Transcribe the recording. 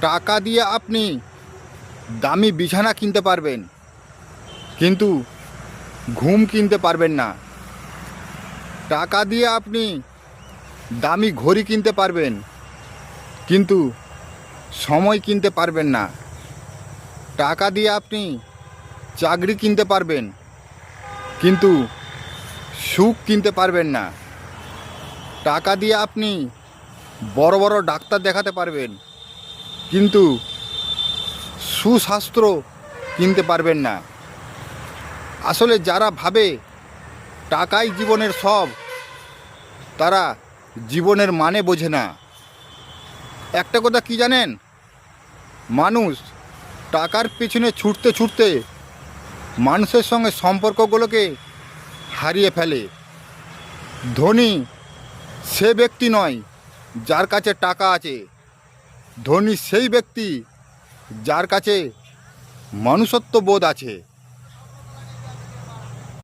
টাকা দিয়ে আপনি দামি বিছানা কিনতে পারবেন, কিন্তু ঘুম কিনতে পারবেন না। টাকা দিয়ে আপনি দামি ঘড়ি কিনতে পারবেন, কিন্তু সময় কিনতে পারবেন না। টাকা দিয়ে আপনি চাকরি কিনতে পারবেন, কিন্তু সুখ কিনতে পারবেন না। টাকা দিয়ে আপনি বড় বড় ডাক্তার দেখাতে পারবেন, কিন্তু সুস্বাস্থ্য কিনতে পারবেন না। আসলে যারা ভাবে টাকাই জীবনের সব, তারা জীবনের মানে বোঝে না। একটা কথা কি জানেন? মানুষ টাকার পিছনে ছুটতে ছুটতে মানুষের সঙ্গে সম্পর্কগুলোকে হারিয়ে ফেলে। ধনী সে ব্যক্তি নয় যার কাছে টাকা আছে, ধনী সেই ব্যক্তি যার কাছে মনুষ্যত্ব বোধ আছে।